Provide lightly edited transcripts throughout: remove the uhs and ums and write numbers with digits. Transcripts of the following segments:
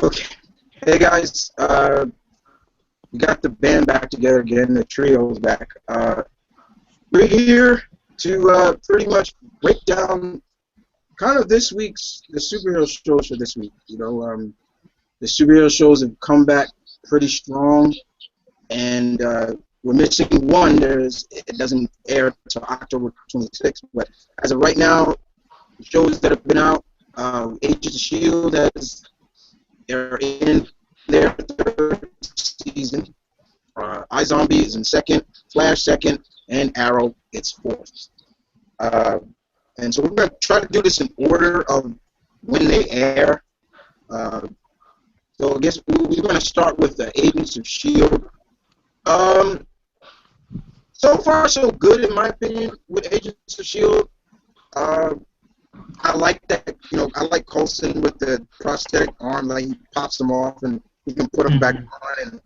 Okay. Hey guys, we got the band back together again. The trio's back. We're here to pretty much break down kind of this week's the superhero shows for this week. The superhero shows have come back pretty strong, and we're missing one. It doesn't air until October 26th, but as of right now, shows that have been out, Agents of S.H.I.E.L.D. they're in their third season. iZombie is in second, Flash second, and Arrow it's fourth. And so we're going to try to do this in order of when they air. So I guess we're going to start with the Agents of S.H.I.E.L.D. So far, so good in my opinion with Agents of S.H.I.E.L.D. I like that, I like Coulson with the prosthetic arm, like he pops them off and he can put them back on. And,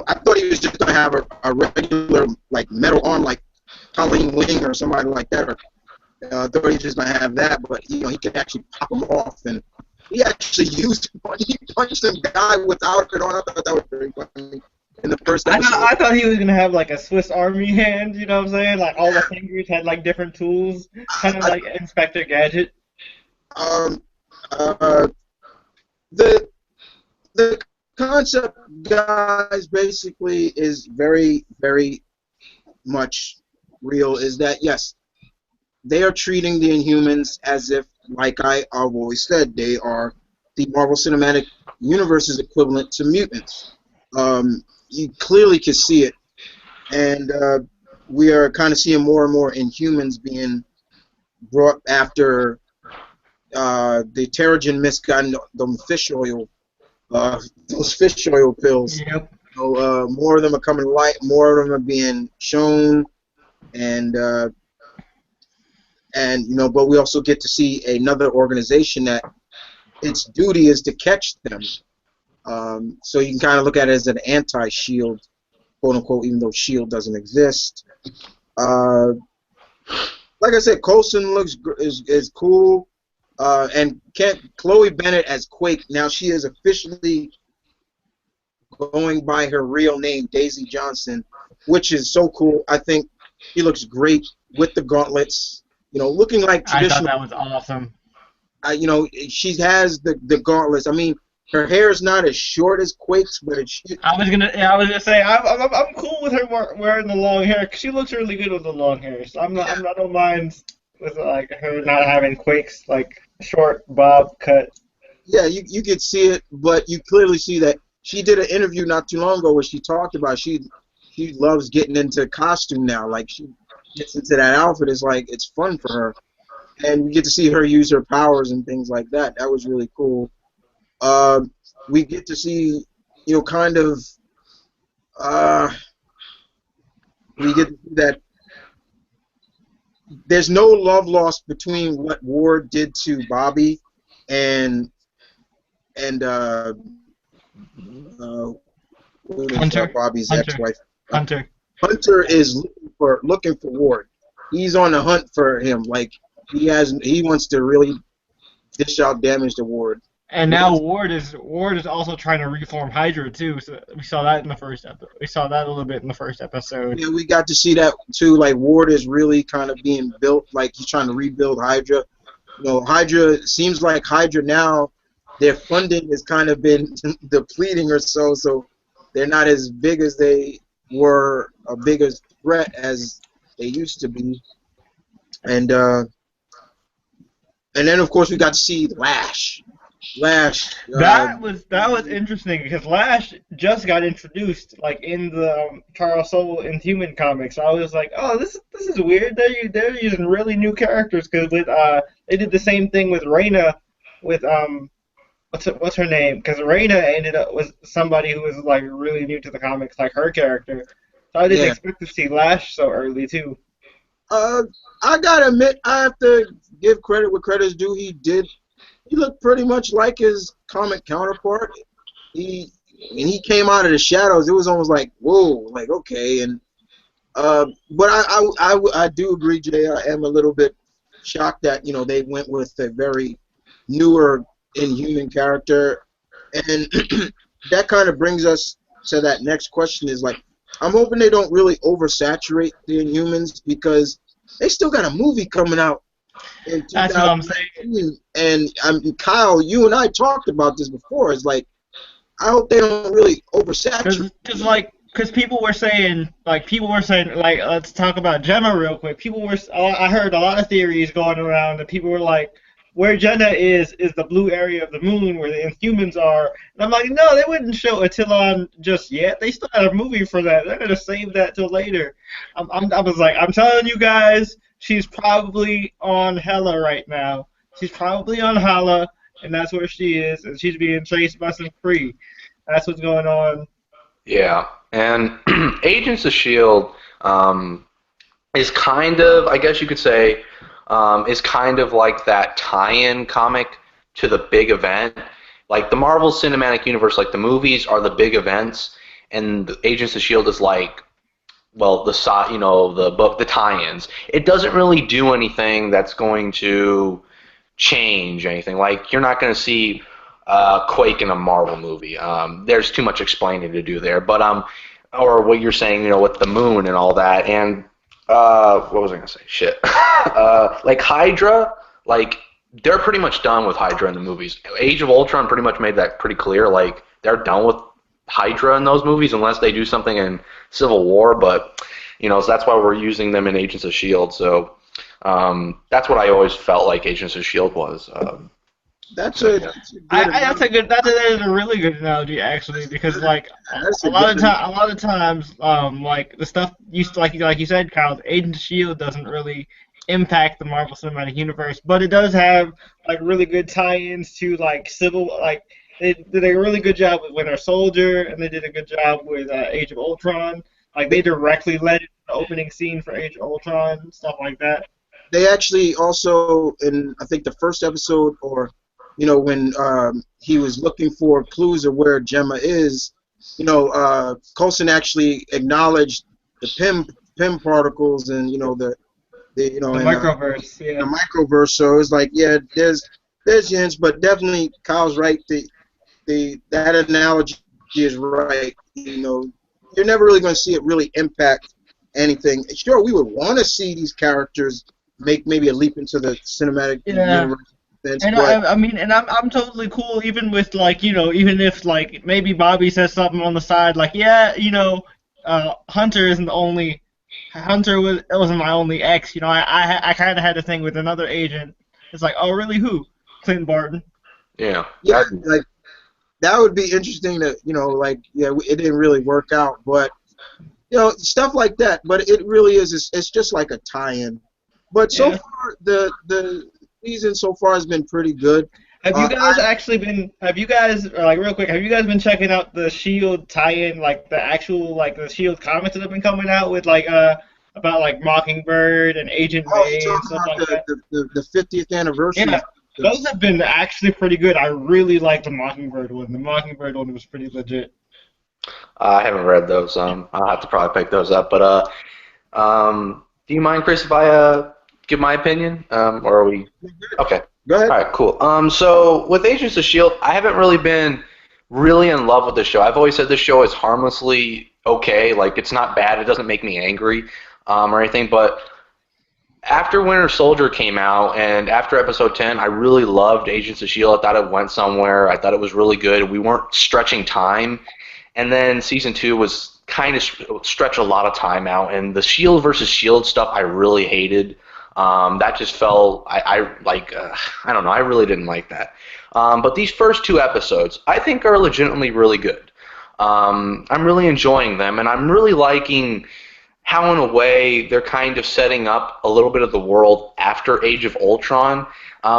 I thought he was just going to have a regular, like, metal arm, like Colleen Wing or somebody like that. Or I thought he was just going to have that, but, he could actually pop them off. And he actually he punched some guy without it on. I thought that was very funny. In the first episode. I thought he was going to have, like, a Swiss Army hand, you know what I'm saying? Like, all the fingers had, like, different tools, kind of like Inspector Gadget. The concept, guys, basically is very, very much real, is that, yes, they are treating the Inhumans as if, like I've always said, they are the Marvel Cinematic Universe's equivalent to mutants. You clearly can see it, and we are kind of seeing more and more Inhumans being brought after the Terrigen Mist got them fish oil, those fish oil pills. Yep. So more of them are coming to light, more of them are being shown, and but we also get to see another organization that its duty is to catch them. So you can kind of look at it as an anti-S.H.I.E.L.D., quote unquote, even though S.H.I.E.L.D. doesn't exist. Like I said, Coulson is cool. And Chloe Bennett as Quake, now she is officially going by her real name, Daisy Johnson, which is so cool. I think she looks great with the gauntlets, looking like traditional. I thought that was awesome. She has the gauntlets. I mean, her hair is not as short as Quake's, but it's. I was gonna say I'm cool with her wearing the long hair because she looks really good with the long hair. So I don't mind with like her not having Quake's like short bob cut. Yeah, you could see it, but you clearly see that she did an interview not too long ago where she talked about she loves getting into costume now. Like she gets into that outfit, it's like it's fun for her, and we get to see her use her powers and things like that. That was really cool. We get to see, kind of, we get to see that there's no love lost between what Ward did to Bobby and Hunter. Bobby's Hunter. ex-wife. Hunter. Hunter is looking for Ward. He's on the hunt for him. Like he wants to really dish out damage to Ward. And now Ward is also trying to reform Hydra too. So we saw that in the first episode. We saw that a little bit in the first episode. Yeah, we got to see that too. Like Ward is really kind of being built. Like he's trying to rebuild Hydra. Hydra seems like Hydra now. Their funding has kind of been depleting or so. So they're not as big as they were, a bigger threat as they used to be. And then of course we got to see Lash. That was interesting because Lash just got introduced like in the Charles Soule Inhuman comics. I was like, oh, this is weird. They're using really new characters because they did the same thing with Raina with what's her name? Because Raina ended up with somebody who was like really new to the comics, like her character. So I didn't expect to see Lash so early too. I gotta admit, I have to give credit where credit's due. He looked pretty much like his comic counterpart. When he came out of the shadows, it was almost like, whoa, like okay. And but I do agree, Jay. I am a little bit shocked that they went with a very newer Inhuman character. And that kind of brings us to that next question is like, I'm hoping they don't really oversaturate the Inhumans because they still got a movie coming out in That's what I'm saying. 2019. And Kyle, you and I talked about this before. It's like, I hope they don't really oversaturate. Because people were saying, let's talk about Gemma real quick. I heard a lot of theories going around, and people were like, where Jenna is the blue area of the moon where the Inhumans are. And I'm like, no, they wouldn't show Attilan just yet. They still got a movie for that. They're gonna save that till later. I was like, I'm telling you guys, she's probably on Hela right now. She's probably on Hala, and that's where she is, and she's being chased by some Kree. That's what's going on. Yeah, and Agents of S.H.I.E.L.D. Is kind of, I guess you could say, is kind of like that tie-in comic to the big event. Like the Marvel Cinematic Universe, like the movies are the big events, and the Agents of S.H.I.E.L.D. is like, well, the book, the tie-ins. It doesn't really do anything that's going to change anything. Like you're not going to see Quake in a Marvel movie. There's too much explaining to do there. But or what you're saying, with the moon and all that, and what was I going to say? Shit. Like Hydra, like they're pretty much done with Hydra in the movies. Age of Ultron pretty much made that pretty clear. Like they're done with Hydra in those movies unless they do something in Civil War. But so that's why we're using them in Agents of S.H.I.E.L.D. So that's what I always felt like Agents of S.H.I.E.L.D. was. That's that is a really good analogy actually, because like a lot of times like the stuff like you said, Kyle, Agent of Shield doesn't really impact the Marvel Cinematic Universe, but it does have like really good tie-ins to they did a really good job with Winter Soldier, and they did a good job with Age of Ultron. Like they directly led into the opening scene for Age of Ultron, stuff like that. They actually also, in I think the first episode, or when he was looking for clues of where Gemma is, Coulson actually acknowledged the Pym particles and the microverse, yeah. The microverse. So it's like, yeah, there's hints, but definitely Kyle's right. That analogy is right. You're never really going to see it really impact anything. Sure, we would want to see these characters make maybe a leap into the cinematic universe. And I'm totally cool even with even if maybe Bobby says something on the side Hunter isn't the only wasn't my only ex. I kind of had a thing with another agent. It's like, oh really, who? Clint Barton. Yeah. Yeah, like that would be interesting to it didn't really work out, but stuff like that. But it really is. It's just like a tie-in. But so far the season so far has been pretty good. Have you guys real quick, have you guys been checking out the S.H.I.E.L.D. tie-in, the actual the S.H.I.E.L.D. comics that have been coming out with about Mockingbird and Agent May and stuff like that? The 50th anniversary. Yeah, those have been actually pretty good. I really like the Mockingbird one. The Mockingbird one was pretty legit. I haven't read those. I'll have to probably pick those up. But do you mind, Chris, if I give my opinion? Or are we? Okay. Go ahead. All right, cool. So with Agents of S.H.I.E.L.D., I haven't really been really in love with the show. I've always said this show is harmlessly okay. Like, it's not bad. It doesn't make me angry or anything. But after Winter Soldier came out and after Episode 10, I really loved Agents of S.H.I.E.L.D. I thought it went somewhere. I thought it was really good. We weren't stretching time. And then Season 2 was kind of stretch a lot of time out. And the S.H.I.E.L.D. versus S.H.I.E.L.D. stuff I really hated. That just felt, I don't know, I really didn't like that. But these first two episodes, I think are legitimately really good. I'm really enjoying them, and I'm really liking how, in a way, they're kind of setting up a little bit of the world after Age of Ultron.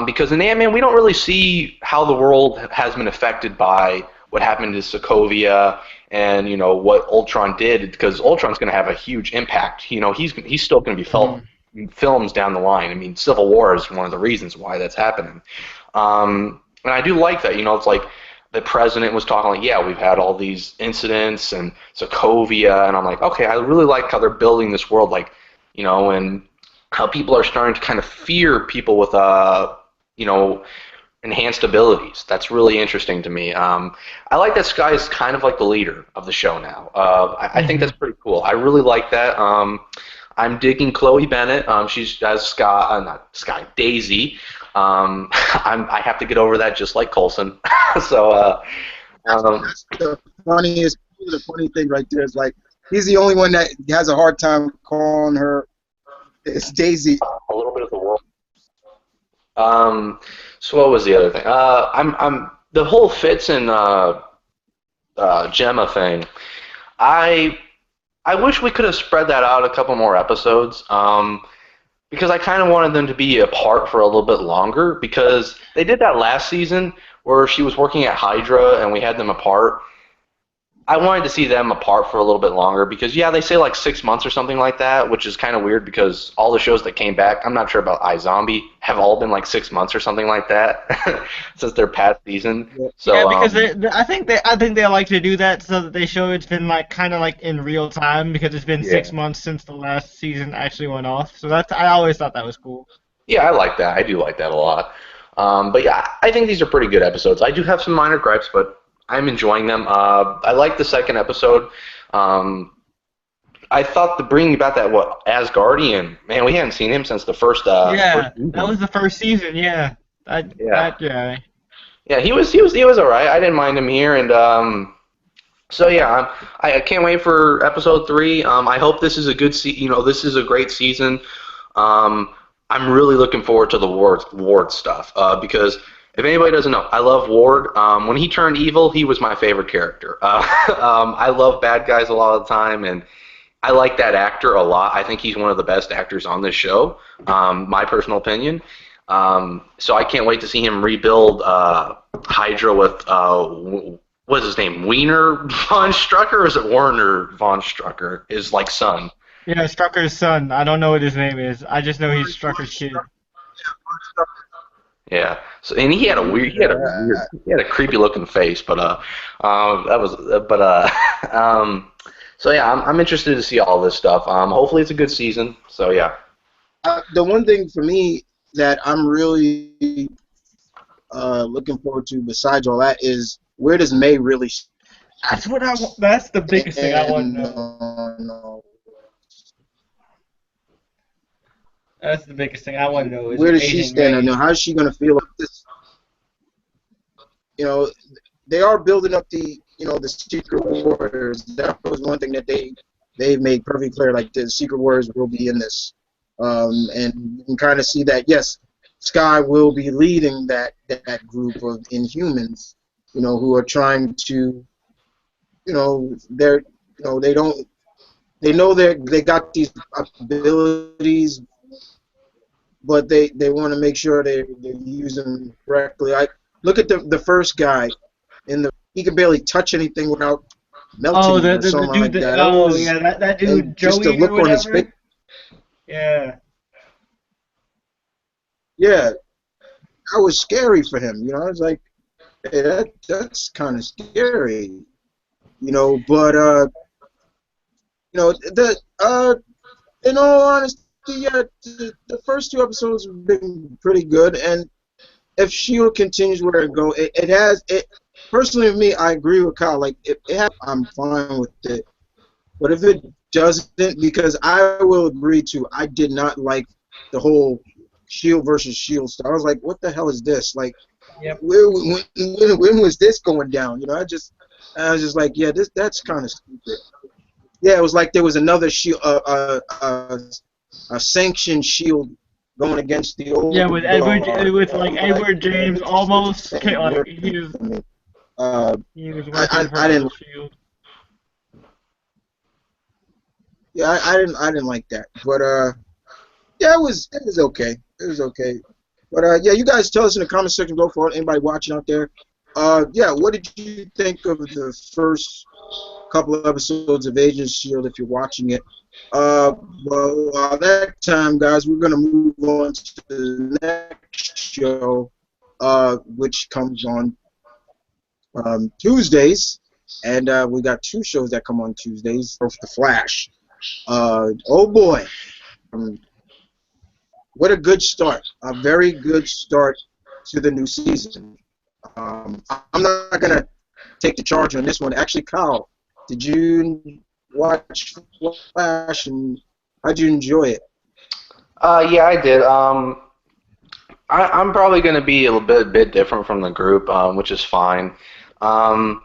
Because in Ant-Man, we don't really see how the world has been affected by what happened to Sokovia and, what Ultron did, because Ultron's going to have a huge impact. He's still going to be felt films down the line. I mean, Civil War is one of the reasons why that's happening. And I do like that. It's like the president was talking like, yeah, we've had all these incidents and Sokovia, and I'm like, okay, I really like how they're building this world, and how people are starting to kind of fear people with, enhanced abilities. That's really interesting to me. I like that Sky is kind of like the leader of the show now. I think that's pretty cool. I really like that. I'm digging Chloe Bennett. She's as Sky, not Sky, Daisy. I have to get over that just like Coulson. so, That's the funny thing right there is like he's the only one that has a hard time calling her. It's Daisy. a little bit of the world. So what was the other thing? I'm the whole Fitz and Gemma thing. I I wish we could have spread that out a couple more episodes. Because I kind of wanted them to be apart for a little bit longer because they did that last season where she was working at Hydra and we had them apart. I wanted to see them apart for a little bit longer because, yeah, they say like 6 months or something like that, which is kind of weird because all the shows that came back, I'm not sure about iZombie, have all been like 6 months or something like that since their past season. So, yeah, because I think they like to do that so that they show it's been like kind of like in real time because it's been Yeah. 6 months since the last season actually went off. So I always thought that was cool. yeah, I like that. I do like that a lot. But yeah, I think these are pretty good episodes. I do have some minor gripes, but I'm enjoying them. I like the second episode. I thought the bringing back that Asgardian, man, we hadn't seen him since the first. Yeah, First season. that was the first season. Yeah, Yeah. that guy. Yeah, he was all right. I didn't mind him here, and so yeah, I can't wait for episode 3. I hope this is a good this is a great season. I'm really looking forward to the Ward stuff because if anybody doesn't know, I love Ward. When he turned evil, he was my favorite character. I love bad guys a lot of the time, and I like that actor a lot. I think he's one of the best actors on this show. My personal opinion. So I can't wait to see him rebuild Hydra with what's his name? Wiener von Strucker, or is it Werner von Strucker? His like son. Yeah, Strucker's son. I don't know what his name is. I just know he's Strucker's kid. Yeah. So and he had a creepy looking face, but that was so yeah, I'm interested to see all this stuff. Hopefully it's a good season. So yeah. The one thing for me that I'm really looking forward to, besides all that, is where does May really That's what I want. That's the biggest thing I want to know. know. That's the biggest thing I want to know. Is Where does she aging stand? May. I know how is she going to feel about this? You know, they are building up the Secret Warriors. That was one thing that they made perfectly clear. Like the Secret Warriors will be in this, and you can kind of see that. Yes, Sky will be leading that group of Inhumans. Who are trying to, they know they got these abilities, but they want to make sure they use them correctly. Look at the first guy he could barely touch anything without melting Oh, or the something dude like that. that. Oh, yeah, that dude And just the Joey look or on his whatever. face. Yeah. Yeah, that was scary for him. I was like, hey, that's kind of scary. But in all honesty, yeah, the first 2 episodes have been pretty good, and if S.H.I.E.L.D. continues where it goes, it has it. Personally, with me, I agree with Kyle. Like, I'm fine with it. But if it doesn't, because I will agree too, I did not like the whole S.H.I.E.L.D. versus S.H.I.E.L.D. stuff. I was like, what the hell is this? Like, Yep. when was this going down? I was just like, yeah, that's kind of stupid. Yeah, it was like there was another S.H.I.E.L.D. A sanctioned S.H.I.E.L.D. going against the old. Yeah, with Edward James almost like he was working for I didn't. S.H.I.E.L.D. Yeah, I didn't like that, but yeah, it was okay. It was okay, but yeah, you guys tell us in the comment section. Go for it. Anybody watching out there? Yeah, what did you think of the first couple of episodes of Agents of S.H.I.E.L.D. if you're watching it? Well, that time, guys, we're gonna move on to the next show, which comes on Tuesdays, and we got 2 shows that come on Tuesdays. The Flash. Oh boy, what a good start! A very good start to the new season. I'm not gonna take the charge on this one. Actually, Kyle, did you watch Flash and how'd you enjoy it? Yeah, I did. I'm probably going to be a bit different from the group, which is fine. Um,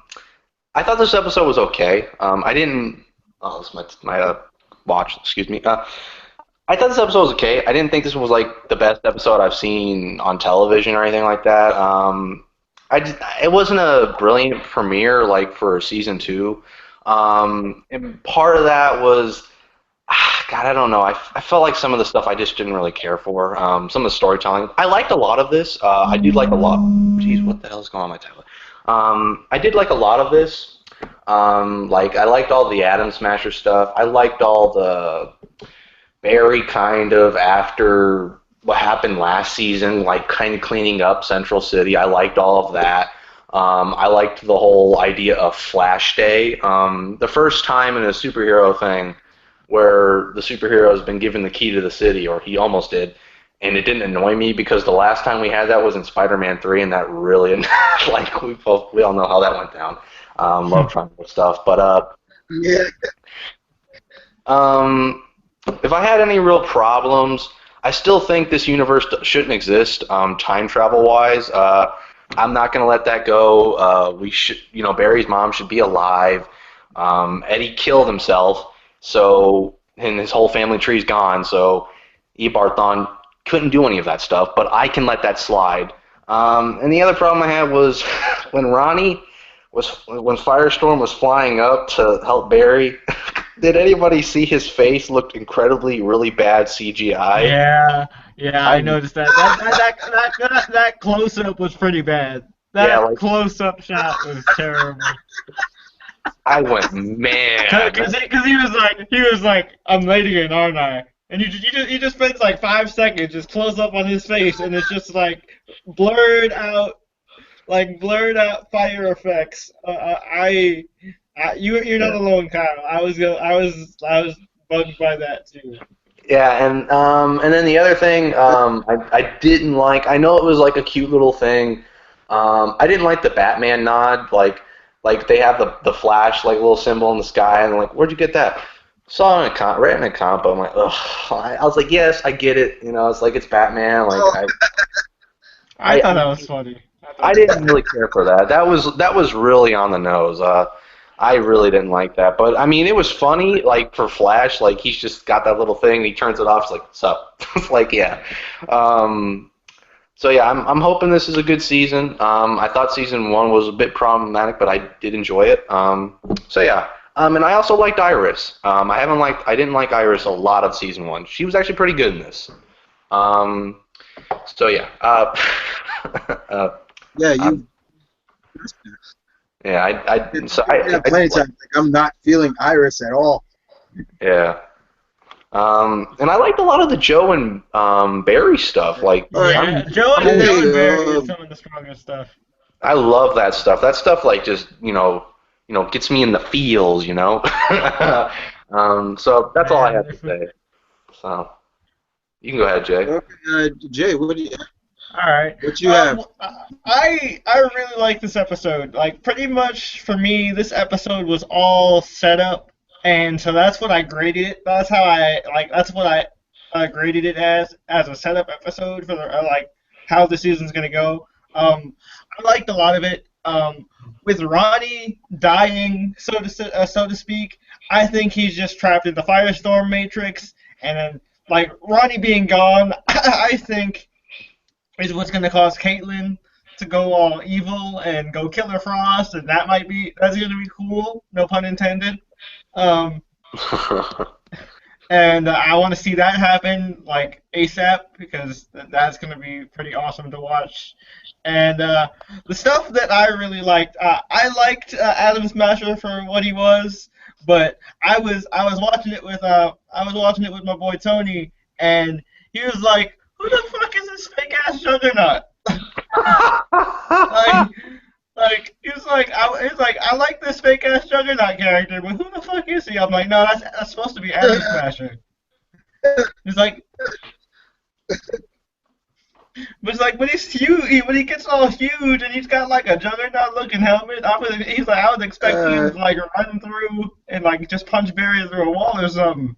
I thought this episode was okay. I didn't. Oh, this is my watch. Excuse me. I thought this episode was okay. I didn't think this was like the best episode I've seen on television or anything like that. It wasn't a brilliant premiere like for season two. And part of that was, God, I don't know. I felt like some of the stuff I just didn't really care for. Some of the storytelling. I liked a lot of this. I did like a lot. Jeez, what the hell is going on with my tablet? I did like a lot of this. Like I liked all the Atom Smasher stuff. I liked all the Barry kind of after what happened last season, like kind of cleaning up Central City. I liked all of that. I liked the whole idea of Flash Day. The first time in a superhero thing where the superhero has been given the key to the city, or he almost did, and it didn't annoy me because the last time we had that was in Spider-Man 3, and that really, like, we all know how that went down. Love triangle stuff. But, Yeah. if I had any real problems, I still think this universe shouldn't exist, time travel-wise. I'm not going to let that go. We should, Barry's mom should be alive. Eddie killed himself. So, and his whole family tree's gone, so Ebarthon couldn't do any of that stuff, but I can let that slide. And the other problem I had was when Firestorm was flying up to help Barry, did anybody see his face looked incredibly, really bad CGI? Yeah, I noticed that. That close-up was pretty bad. That close-up shot was terrible. I went, man. Because he was like, I'm Ladian, aren't I? And he just spends like 5 seconds just close up on his face, and it's just like blurred out fire effects. You're not alone, Kyle. I was bugged by that too. Yeah, and then the other thing I didn't like. I know it was like a cute little thing. I didn't like the Batman nod, like they have the Flash like little symbol in the sky, and like, where'd you get that? Saw it in a comic book. I'm like, ugh. I was like, yes, I get it. It's like it's Batman. Like I thought that was funny. I didn't really care for that. That was really on the nose. I really didn't like that. But I mean, it was funny. Like for Flash, like he's just got that little thing. And he turns it off. It's like, sup? It's like, yeah. So yeah, I'm hoping this is a good season. I thought season 1 was a bit problematic, but I did enjoy it. So yeah, and I also liked Iris. I didn't like Iris a lot of season 1. She was actually pretty good in this. So yeah. Yeah, I plenty of times I'm not feeling Iris at all. Yeah. And I liked a lot of the Joe and Barry stuff. Like, Joe and Barry is some of the strongest stuff. I love that stuff. That stuff, like, just gets me in the feels. So that's all I have to say. So you can go ahead, Jay. Okay, Jay, what do you? All right. What you have? I really like this episode. Like, pretty much for me, this episode was all set up. And so that's what I graded it. That's what I graded it as a setup episode for the how the season's gonna go. I liked a lot of it. With Ronnie dying, so to speak, I think he's just trapped in the Firestorm Matrix. And then like Ronnie being gone, I think is what's gonna cause Caitlyn to go all evil and go Killer Frost, and that's gonna be cool. No pun intended. And I want to see that happen like ASAP because that's going to be pretty awesome to watch. And the stuff that I really liked, I liked Atom Smasher for what he was, but I was watching it with my boy Tony, and he was like, "Who the fuck is this fake ass Juggernaut?" He was like, I like this fake ass Juggernaut character, but who the fuck is he? I'm like, no, that's supposed to be Atom Smasher. He's like, But it's like when he's huge, when he gets all huge and he's got like a juggernaut-looking helmet, he's like, I was expecting him Uh, to like run through and like just punch Barry through a wall or something.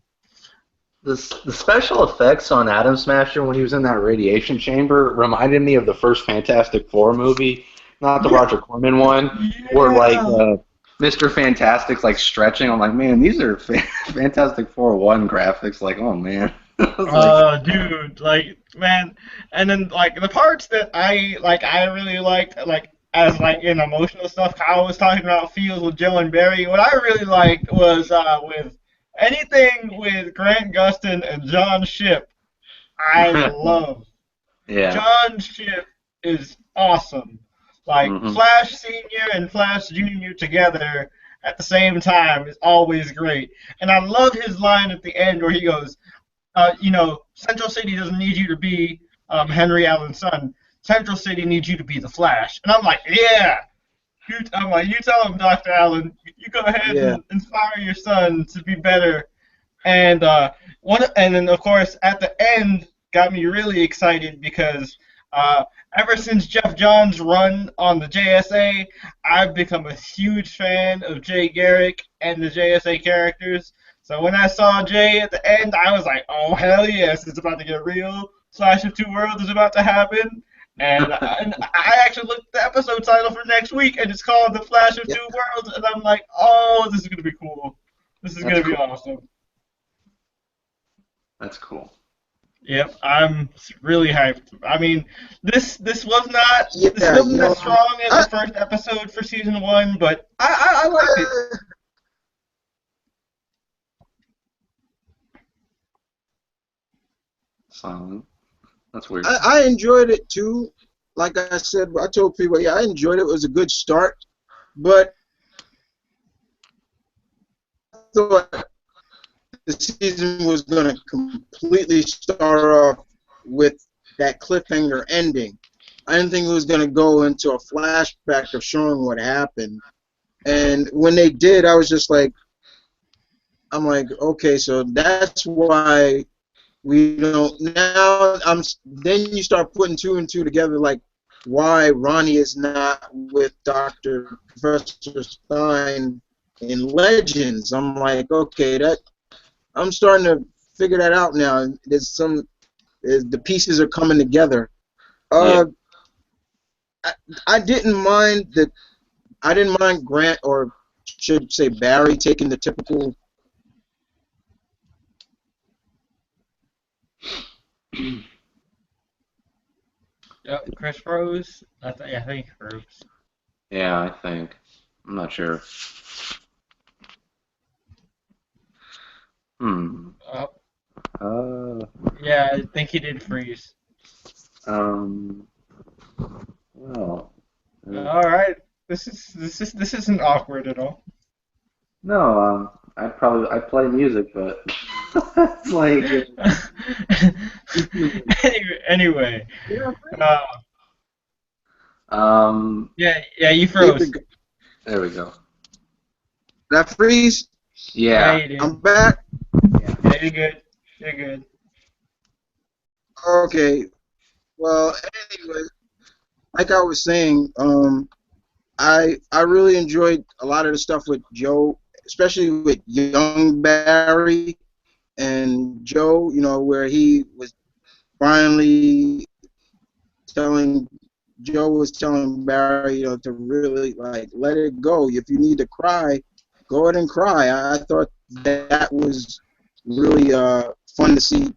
The special effects on Atom Smasher when he was in that radiation chamber reminded me of the first Fantastic Four movie, not the Yeah, Roger Corman one, where like yeah. Mr. Fantastic's like stretching. I'm like, man, these are Fantastic Four 1 graphics. Like, oh man, I was like, Dude, like, man, and then like the parts that I really liked, like as like in emotional stuff. Kyle was talking about feels with Joe and Barry. What I really liked was with anything with Grant Gustin and John Ship. I love. yeah, John Ship is awesome. Like hmm Flash Senior and Flash Junior together at the same time is always great. And I love his line at the end where he goes, Central City doesn't need you to be Henry Allen's son. Central City needs you to be the Flash. And I'm like, yeah. You tell him, Dr. Allen. You go ahead yeah. and inspire your son to be better. And and then of course at the end got me really excited because ever since Jeff Johns' run on the JSA, I've become a huge fan of Jay Garrick and the JSA characters. So when I saw Jay at the end, I was like, oh hell yes, it's about to get real. Clash of Two Worlds is about to happen. And I actually looked at the episode title for next week, and it's called The Flash of Yeah, Two Worlds, and I'm like, oh, this is gonna be cool. This is that's gonna be cool. awesome. That's cool. Yep, I'm really hyped. I mean, this yeah. wasn't as strong as I, the first episode for season one, but I liked it. uh, Silent. That's weird. I enjoyed it too. Like I said, I told people, yeah, I enjoyed it. It was a good start, but I thought the season was going to completely start off with that cliffhanger ending. I didn't think it was going to go into a flashback of showing what happened. And when they did, I was just like, I'm like, okay, so that's why we don't now. Then you start putting two and two together, like why Ronnie is not with Doctor Professor Stein in Legends. I'm like, okay, that I'm starting to figure that out now. The pieces are coming together. Yeah. Uh, I, I didn't mind the I didn't mind Grant, or should say Barry, taking the typical. Yep, Chris Rose. I think Rose. Yeah, I think. I'm not sure. Hmm. Oh, Uh. yeah, I think he did freeze. Um. Well. All right, this isn't awkward at all. No. I'd play music, but it's like. Anyway, Yeah, uh, Um. yeah, you there we froze. go. There we go. Did I freeze? Yeah, Yeah. you did. I'm back. Yeah, you're good. You're good. Okay. Well, anyway, like I was saying, I really enjoyed a lot of the stuff with Joe, especially with young Barry and Joe. Where he was finally telling Joe was telling Barry, to really like let it go. If you need to cry, go ahead and cry. I thought that was really fun to see.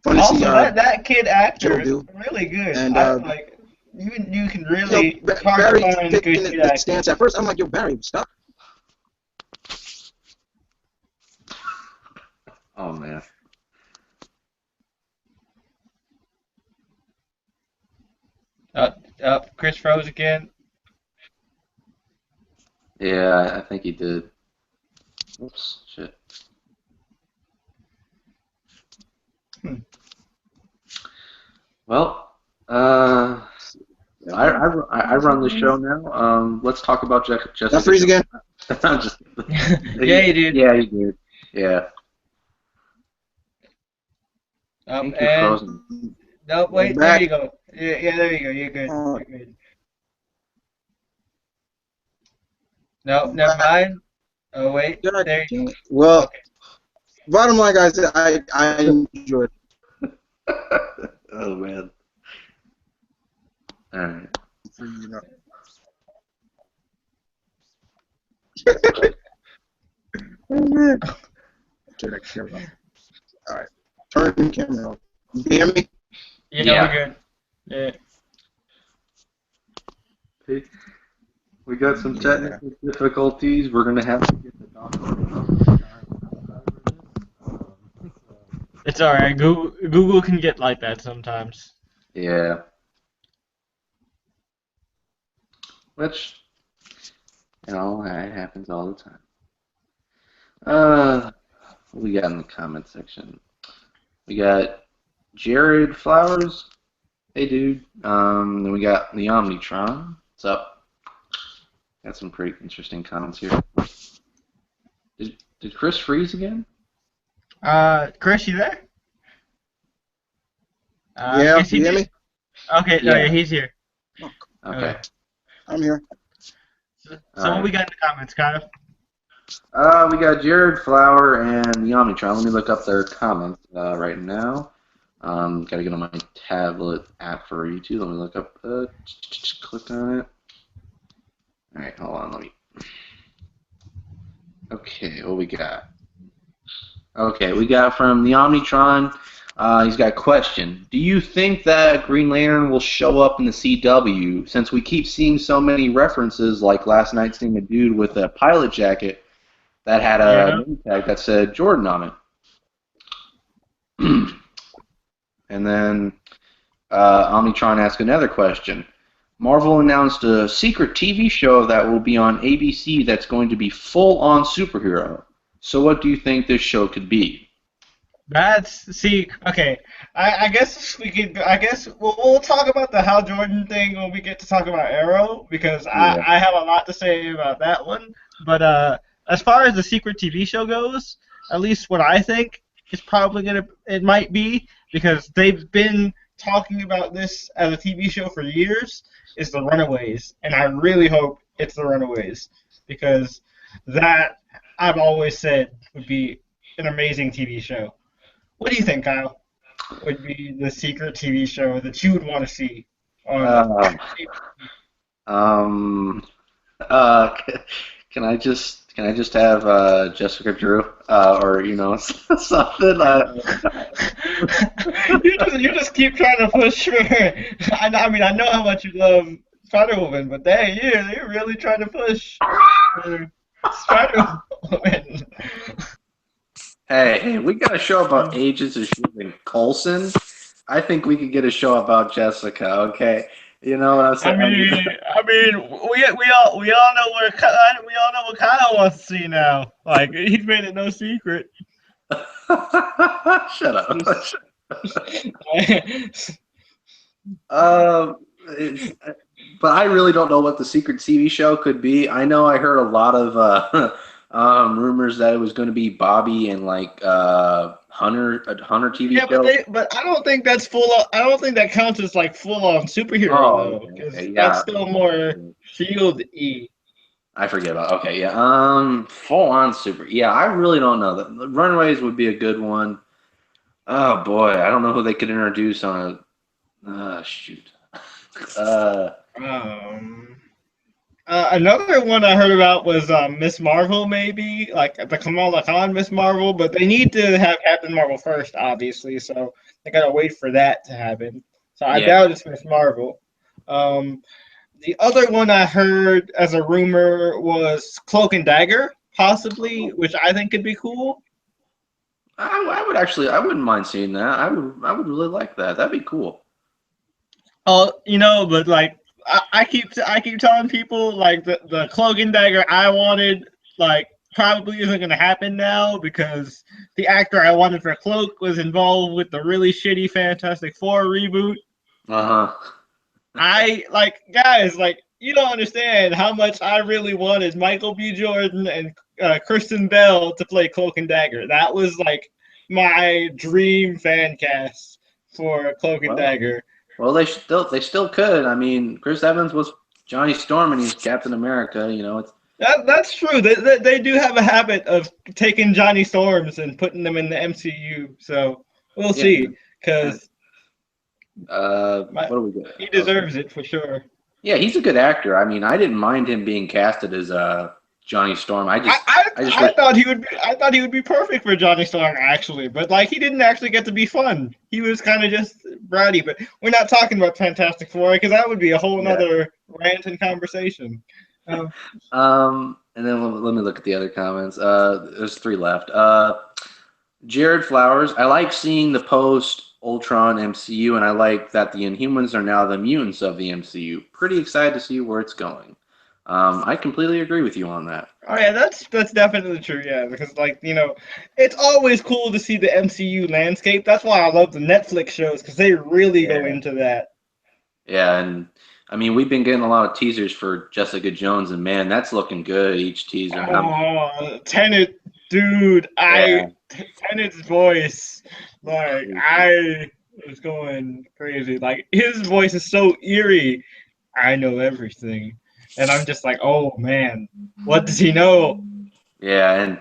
Fun to see Also, that kid actor Joe is do, really good. and I like you can really it's hard to Barry find good taking kid the actors. stance at first. I'm like, yo, Barry, stop. Oh man. Chris froze again. Yeah, I think he did. Oops. Shit. Hmm. Well. I run the show now. Let's talk about Did I Jessica freeze Jones. again? I'm just. Yeah, he did. Yeah, he did. Yeah. I think you're And frozen. No, We're wait, there back. you go. Yeah, there you go. You're good. Uh, You're good. No, we're never back. mind. Oh, wait, God there. dang it. Well, Okay. bottom line, guys, I enjoyed Oh man. All right. it for you know. Oh man. Turn that camera off. All right. Turn the camera off. You can hear me? Yeah, we're Yeah. good. Yeah. Hey, we got some Yeah. technical difficulties. We're gonna have to get the doctor. It's all right. Google can get like that sometimes. Yeah. Which, it happens all the time. What we got in the comment section? We got Jared Flowers. Hey, dude. Then we got the Omnitron. What's up? Got some pretty interesting comments here. Did Chris freeze again? Chris, you there? I Yeah. guess he You hear did. me? Okay, no, yeah, Yeah. he's here. Oh, Okay. Okay. I'm here. So All what we right. got in the comments, Kyle? We got Jared Flower and the Omnitron. Let me look up their comments right now. Gotta get on my tablet app for YouTube. Let me look up. Click on it. All right, hold on. Let me. Okay, what we got? Okay, we got from the Omnitron. He's got a question. Do you think that Green Lantern will show up in the CW since we keep seeing so many references, like last night seeing a dude with a pilot jacket that had a Yeah. name tag that said Jordan on it? And then Omnitron asked another question. Marvel announced a secret TV show that will be on ABC that's going to be full-on superhero. So what do you think this show could be? Okay. I guess we could. I guess we'll talk about the Hal Jordan thing when we get to talk about Arrow because Yeah. I have a lot to say about that one. But as far as the secret TV show goes, at least what I think is probably it might be because they've been talking about this as a TV show for years is the Runaways, and I really hope it's the Runaways because that I've always said would be an amazing TV show. What do you think, Kyle? Would be the secret TV show that you would want to see on? Uh, um. Uh. Can I just have Jessica Drew or something? You just keep trying to push for. I mean, I know how much you love Spider-Woman, but dang, you're really trying to push for Spider-Woman. Hey, we got a show about Agents of S.H.I.E.L.D. and Coulson. I think we could get a show about Jessica. Okay, you know what I'm I saying? mean, we all know what Kyle wants to see now. Like he's made it no secret. Shut up. Just- Um, it's, but I really don't know what the secret TV show could be. I know I heard a lot of rumors that it was going to be Bobby and like a Hunter TV Yeah, show. but I don't think that's full. I don't think that counts as like full on superhero Oh, though, okay, because okay, that's yeah. still more Shield E. I forget about. Okay, yeah. Full on super. Yeah, I really don't know. The Runaways would be a good one. Oh boy, I don't know who they could introduce on a. Shoot. Uh, Um, Another one I heard about was Miss Marvel, maybe like the Kamala Khan Miss Marvel, but they need to have Captain Marvel first, obviously, so they gotta wait for that to happen. So I yeah. doubt it's Miss Marvel. Um, the other one I heard as a rumor was Cloak and Dagger, possibly, which I think could be cool. I would actually. I wouldn't mind seeing that. I would really like that. That'd be cool. Oh, but like I keep telling people like the Cloak and Dagger I wanted like probably isn't gonna happen now because the actor I wanted for Cloak was involved with the really shitty Fantastic Four reboot. Uh huh. I like guys like you don't understand how much I really wanted Michael B. Jordan and Kristen Bell to play Cloak and Dagger. That was like my dream fan cast. for Cloak and Dagger. Well, they still could. I mean, Chris Evans was Johnny Storm, and he's Captain America. You know, it's That's true. They do have a habit of taking Johnny Storms and putting them in the MCU. So we'll see. Because what do we get? he deserves it for sure. Yeah, he's a good actor. I mean, I didn't mind him being casted as Johnny Storm. I thought he would be. I thought he would be perfect for Johnny Storm actually, but like he didn't actually get to be fun. He was kind of just bratty. But we're not talking about Fantastic Four because that would be a whole other rant and conversation. And then let me look at the other comments. There's 3 left. Jared Flowers. I like seeing the post Ultron MCU, and I like that the Inhumans are now the mutants of the MCU. Pretty excited to see where it's going. I completely agree with you on that. Oh yeah, that's definitely true. Yeah, because like it's always cool to see the MCU landscape. That's why I love the Netflix shows because they really go into that. Yeah, and I mean we've been getting a lot of teasers for Jessica Jones, and man, that's looking good. Each teaser. Tenet, dude, Tenet's voice, like I was going crazy. Like his voice is so eerie. I know everything. And I'm just like, oh man, what does he know? Yeah, and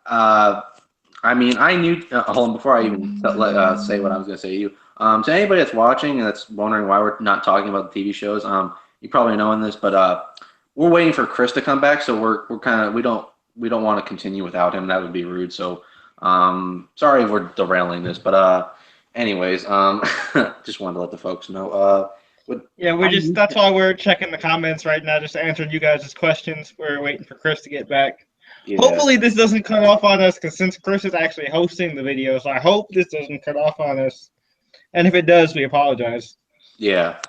I mean, I knew. Hold on, before I even say what I was going to say to you. To anybody that's watching and that's wondering why we're not talking about the TV shows, you probably know in this, but we're waiting for Chris to come back, so we're kind of we don't want to continue without him. That would be rude. So sorry if we're derailing this, but anyways, just wanted to let the folks know. That's why we're checking the comments right now, just answering you guys' questions. We're waiting for Chris to get back. Yeah. Hopefully this doesn't cut off on us, because since Chris is actually hosting the video, so I hope this doesn't cut off on us. And if it does, we apologize. Yeah.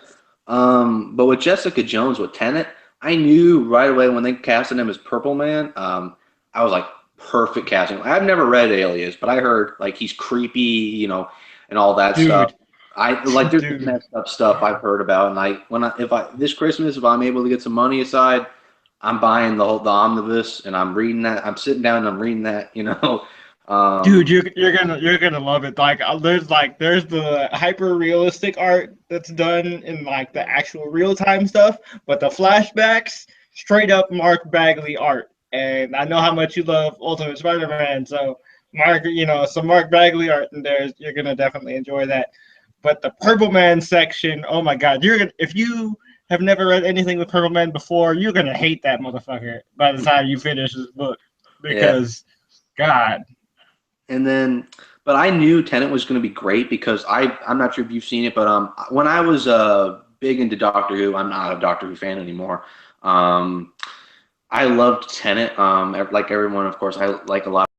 But with Jessica Jones, with Tenet, I knew right away when they casted him as Purple Man, I was like, perfect casting. I've never read Alias, but I heard like he's creepy, and all that stuff. There's messed up stuff I've heard about, and this Christmas, if I'm able to get some money aside, I'm buying the omnibus, and I'm reading that. I'm sitting down and I'm reading that. Dude, you're gonna love it. Like there's the hyper realistic art that's done in like the actual real time stuff, but the flashbacks, straight up Mark Bagley art. And I know how much you love Ultimate Spider-Man, so some Mark Bagley art in there. You're gonna definitely enjoy that. But the Purple Man section, oh my God, if you have never read anything with Purple Man before, you're gonna hate that motherfucker by the time you finish this book, because God. And then, but I knew Tenet was going to be great because I'm not sure if you've seen it, but when I was big into Doctor Who, I'm not a Doctor Who fan anymore. I loved Tenet. Like everyone, of course, I like a lot